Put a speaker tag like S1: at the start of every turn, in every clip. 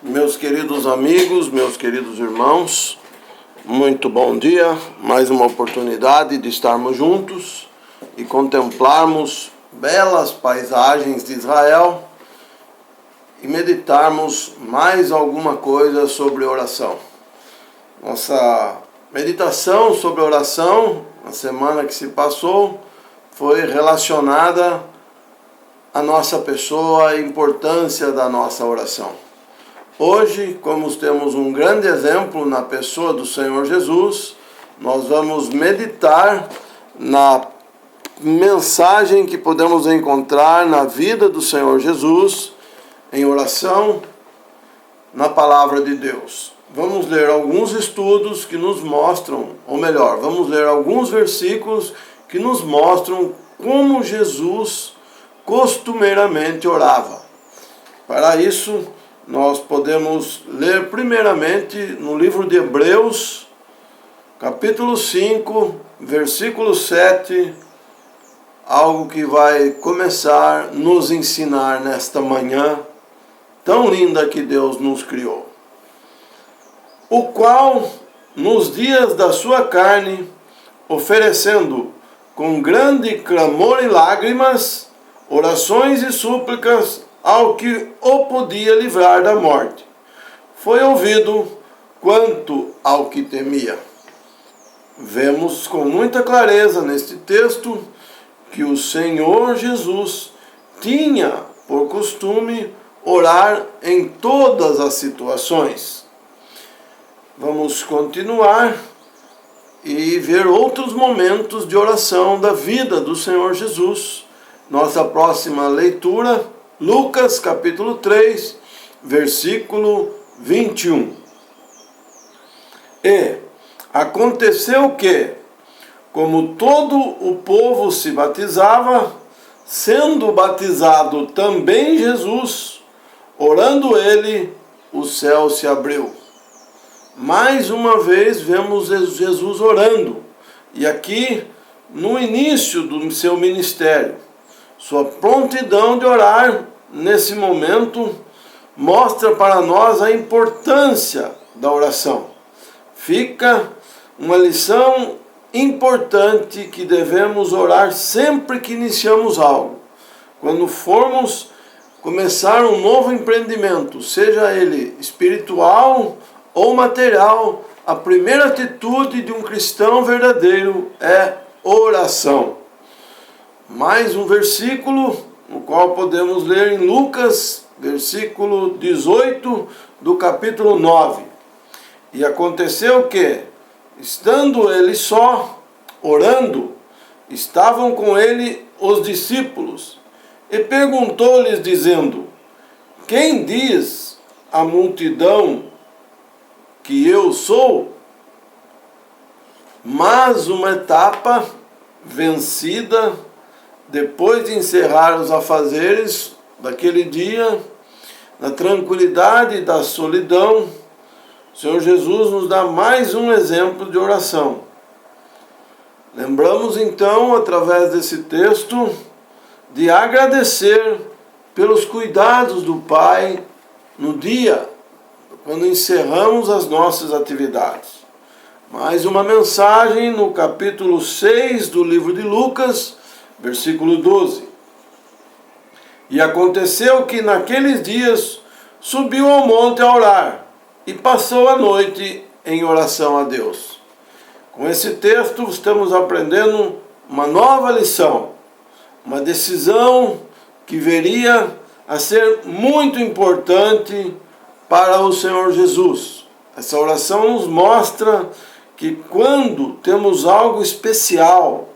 S1: Meus queridos amigos, meus queridos irmãos, muito bom dia. Mais uma oportunidade de estarmos juntos e contemplarmos belas paisagens de Israel e meditarmos mais alguma coisa sobre oração. Nossa meditação sobre oração, na semana que se passou, foi relacionada à nossa pessoa, à importância da nossa oração. Hoje, como temos um grande exemplo na pessoa do Senhor Jesus, nós vamos meditar na mensagem que podemos encontrar na vida do Senhor Jesus, em oração, na palavra de Deus. Vamos ler alguns estudos que nos mostram, ou melhor, vamos ler alguns versículos que nos mostram como Jesus costumeiramente orava. Para isso, nós podemos ler primeiramente no livro de Hebreus, capítulo 5, versículo 7, algo que vai começar a nos ensinar nesta manhã tão linda que Deus nos criou. O qual, nos dias da sua carne, oferecendo com grande clamor e lágrimas, orações e súplicas ao que o podia livrar da morte, foi ouvido quanto ao que temia. Vemos com muita clareza neste texto que o Senhor Jesus tinha por costume orar em todas as situações. Vamos continuar e ver outros momentos de oração da vida do Senhor Jesus. Nossa próxima leitura, Lucas capítulo 3, versículo 21. E aconteceu que, como todo o povo se batizava, sendo batizado também Jesus, orando ele, o céu se abriu. Mais uma vez vemos Jesus orando, e aqui no início do seu ministério. Sua prontidão de orar nesse momento mostra para nós a importância da oração. Fica uma lição importante que devemos orar sempre que iniciamos algo. Quando formos começar um novo empreendimento, seja ele espiritual ou material, a primeira atitude de um cristão verdadeiro é oração. Mais um versículo, no qual podemos ler em Lucas, versículo 18 do capítulo 9. E aconteceu que, estando ele só, orando, estavam com ele os discípulos, e perguntou-lhes, dizendo: quem diz a multidão que eu sou? Mas uma etapa vencida, depois de encerrar os afazeres daquele dia, na tranquilidade da solidão, o Senhor Jesus nos dá mais um exemplo de oração. Lembramos então, através desse texto, de agradecer pelos cuidados do Pai no dia, quando encerramos as nossas atividades. Mais uma mensagem no capítulo 6 do livro de Lucas, versículo 12. E aconteceu que naqueles dias subiu ao monte a orar e passou a noite em oração a Deus. Com esse texto estamos aprendendo uma nova lição, uma decisão que viria a ser muito importante para o Senhor Jesus. Essa oração nos mostra que quando temos algo especial,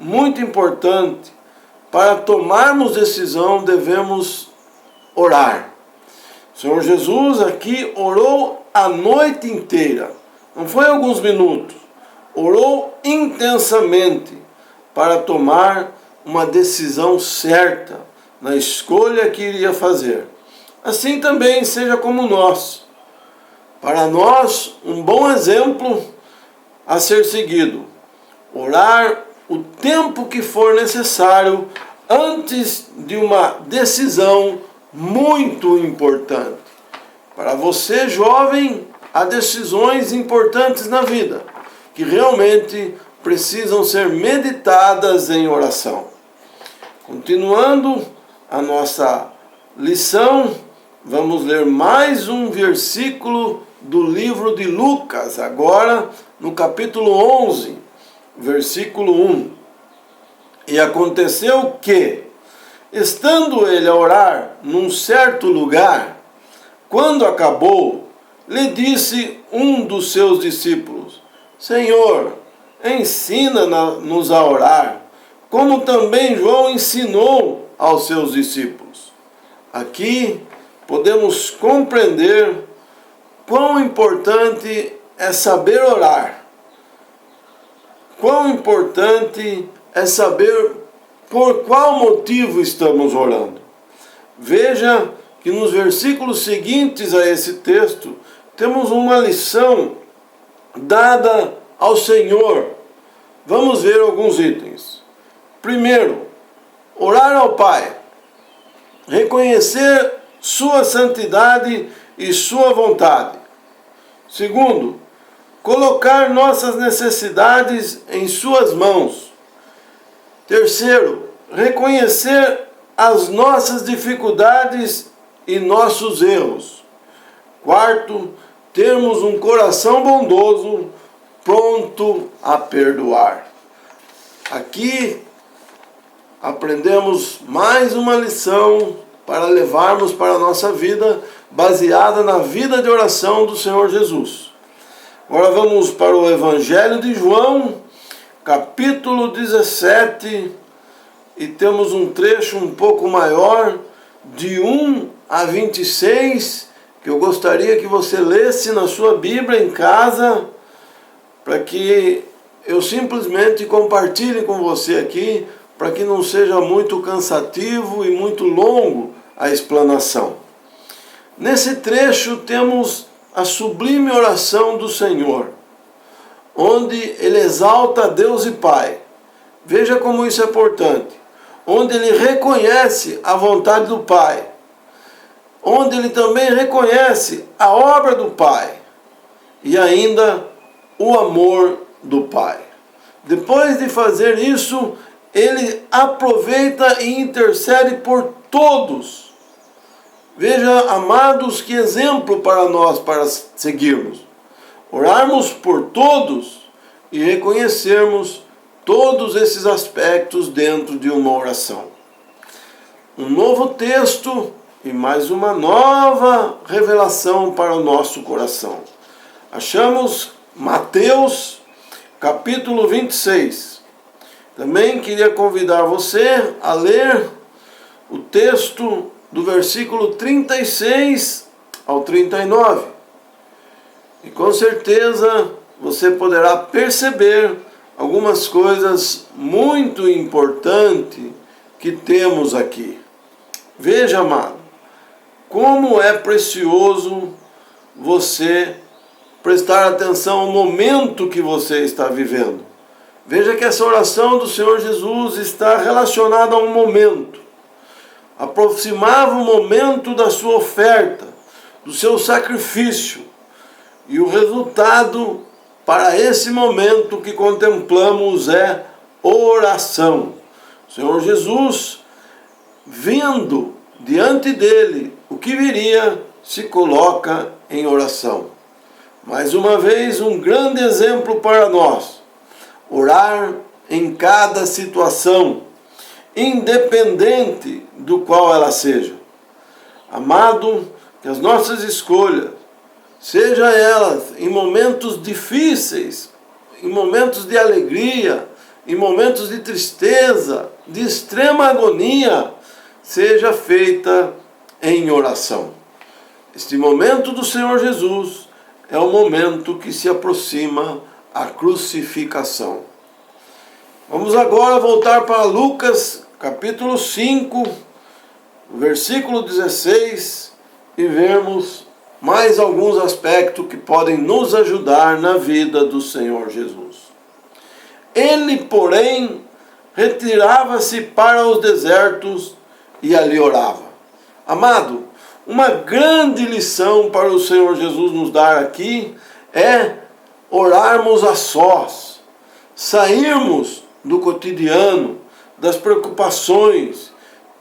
S1: muito importante, para tomarmos decisão, devemos orar. O Senhor Jesus aqui orou a noite inteira, não foi alguns minutos, orou intensamente para tomar uma decisão certa na escolha que iria fazer. Assim também seja como nós. Para nós, um bom exemplo a ser seguido: orar o tempo que for necessário antes de uma decisão muito importante. Para você, jovem, há decisões importantes na vida que realmente precisam ser meditadas em oração. Continuando a nossa lição, vamos ler mais um versículo do livro de Lucas, agora no capítulo 11, versículo 1. E aconteceu que, estando ele a orar num certo lugar, quando acabou, lhe disse um dos seus discípulos: Senhor, ensina-nos a orar, como também João ensinou aos seus discípulos. Aqui podemos compreender quão importante é saber orar, quão importante é saber por qual motivo estamos orando. Veja que nos versículos seguintes a esse texto, temos uma lição dada ao Senhor. Vamos ver alguns itens. Primeiro, orar ao Pai, reconhecer sua santidade e sua vontade. Segundo, colocar nossas necessidades em suas mãos. Terceiro, reconhecer as nossas dificuldades e nossos erros. Quarto, termos um coração bondoso, pronto a perdoar. Aqui aprendemos mais uma lição para levarmos para a nossa vida, baseada na vida de oração do Senhor Jesus. Agora vamos para o Evangelho de João, capítulo 17, e temos um trecho um pouco maior, de 1 a 26, que eu gostaria que você lesse na sua Bíblia em casa, para que eu simplesmente compartilhe com você aqui, para que não seja muito cansativo e muito longo a explanação. Nesse trecho temos a sublime oração do Senhor, onde ele exalta Deus e Pai. Veja como isso é importante. Onde ele reconhece a vontade do Pai, onde ele também reconhece a obra do Pai e ainda o amor do Pai. Depois de fazer isso, ele aproveita e intercede por todos. Veja, amados, que exemplo para nós, para seguirmos. Orarmos por todos e reconhecermos todos esses aspectos dentro de uma oração. Um novo texto e mais uma nova revelação para o nosso coração. Achamos Mateus, capítulo 26. Também queria convidar você a ler o texto do versículo 36 ao 39. E com certeza você poderá perceber algumas coisas muito importantes que temos aqui. Veja, amado, como é precioso você prestar atenção ao momento que você está vivendo. Veja que essa oração do Senhor Jesus está relacionada a um momento. Aproximava o momento da sua oferta, do seu sacrifício, e o resultado para esse momento que contemplamos é oração. O Senhor Jesus, vendo diante dele o que viria, se coloca em oração. Mais uma vez, um grande exemplo para nós. Orar em cada situação, independente do qual ela seja. Amado, que as nossas escolhas, seja elas em momentos difíceis, em momentos de alegria, em momentos de tristeza, de extrema agonia, seja feita em oração. Este momento do Senhor Jesus é o momento que se aproxima a crucificação. Vamos agora voltar para Lucas, capítulo 5, versículo 16, e vermos mais alguns aspectos que podem nos ajudar na vida do Senhor Jesus. Ele, porém, retirava-se para os desertos e ali orava. Amado, uma grande lição para o Senhor Jesus nos dar aqui é orarmos a sós, sairmos do cotidiano, das preocupações,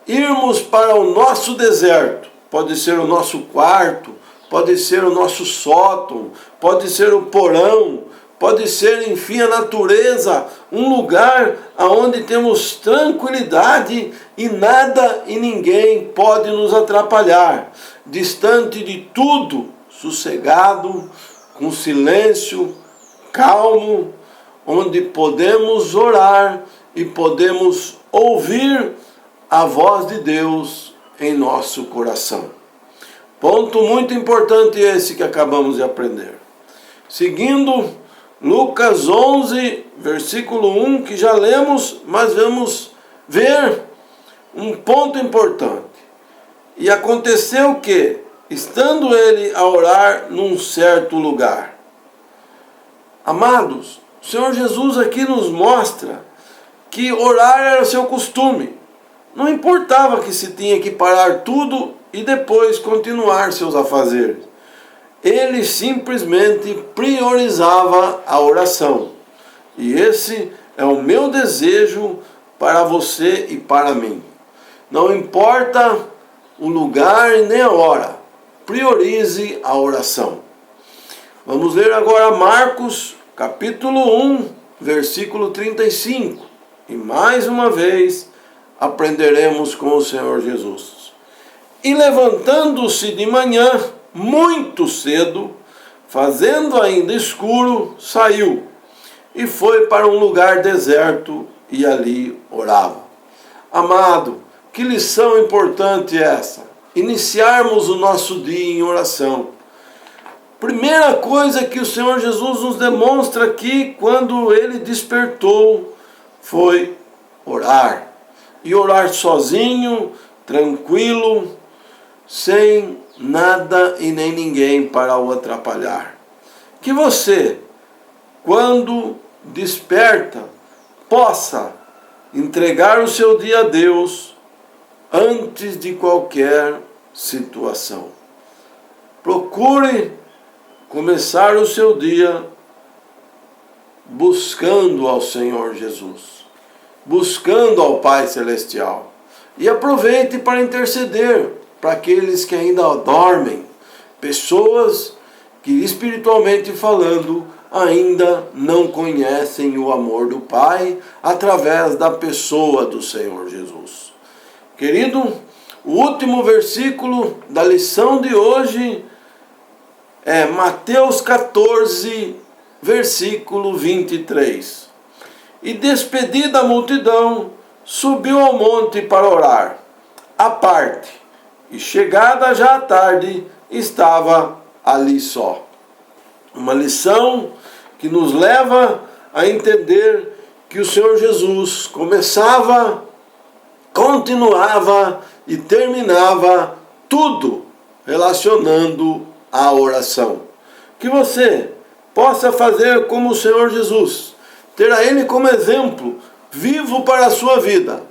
S1: irmos para o nosso deserto. Pode ser o nosso quarto, pode ser o nosso sótão, pode ser o porão, pode ser, enfim, a natureza, um lugar onde temos tranquilidade e nada e ninguém pode nos atrapalhar, distante de tudo, sossegado, com silêncio, calmo, onde podemos orar e podemos ouvir a voz de Deus em nosso coração. Ponto muito importante esse que acabamos de aprender. Seguindo Lucas 11, versículo 1, que já lemos, mas vamos ver um ponto importante. E aconteceu que, estando ele a orar num certo lugar. Amados, o Senhor Jesus aqui nos mostra que orar era seu costume. Não importava que se tinha que parar tudo e depois continuar seus afazeres. Ele simplesmente priorizava a oração. E esse é o meu desejo para você e para mim. Não importa o lugar e nem a hora, priorize a oração. Vamos ler agora Marcos, capítulo 1, versículo 35. E mais uma vez aprenderemos com o Senhor Jesus. E levantando-se de manhã, muito cedo, fazendo ainda escuro, saiu e foi para um lugar deserto e ali orava. Amado, que lição importante essa! Iniciarmos o nosso dia em oração. Primeira coisa que o Senhor Jesus nos demonstra aqui, quando ele despertou, foi orar. E orar sozinho, tranquilo, sem nada e nem ninguém para o atrapalhar. Que você, quando desperta, possa entregar o seu dia a Deus antes de qualquer situação. Procure começar o seu dia buscando ao Senhor Jesus, buscando ao Pai Celestial. E aproveite para interceder para aqueles que ainda dormem, pessoas que espiritualmente falando ainda não conhecem o amor do Pai através da pessoa do Senhor Jesus. Querido, o último versículo da lição de hoje é Mateus 14, versículo 23. E despedida a multidão, subiu ao monte para orar, à parte, e chegada já a tarde, estava ali só. Uma lição que nos leva a entender que o Senhor Jesus começava, continuava e terminava tudo relacionando a oração. Que você possa fazer como o Senhor Jesus, ter a Ele como exemplo vivo para a sua vida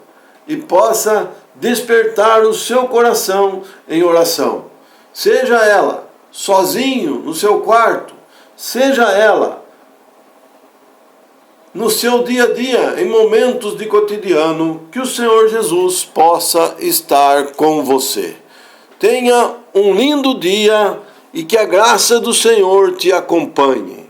S1: e possa despertar o seu coração em oração. Seja ela sozinho no seu quarto, seja ela no seu dia a dia, em momentos de cotidiano, que o Senhor Jesus possa estar com você. Tenha um lindo dia e que a graça do Senhor te acompanhe.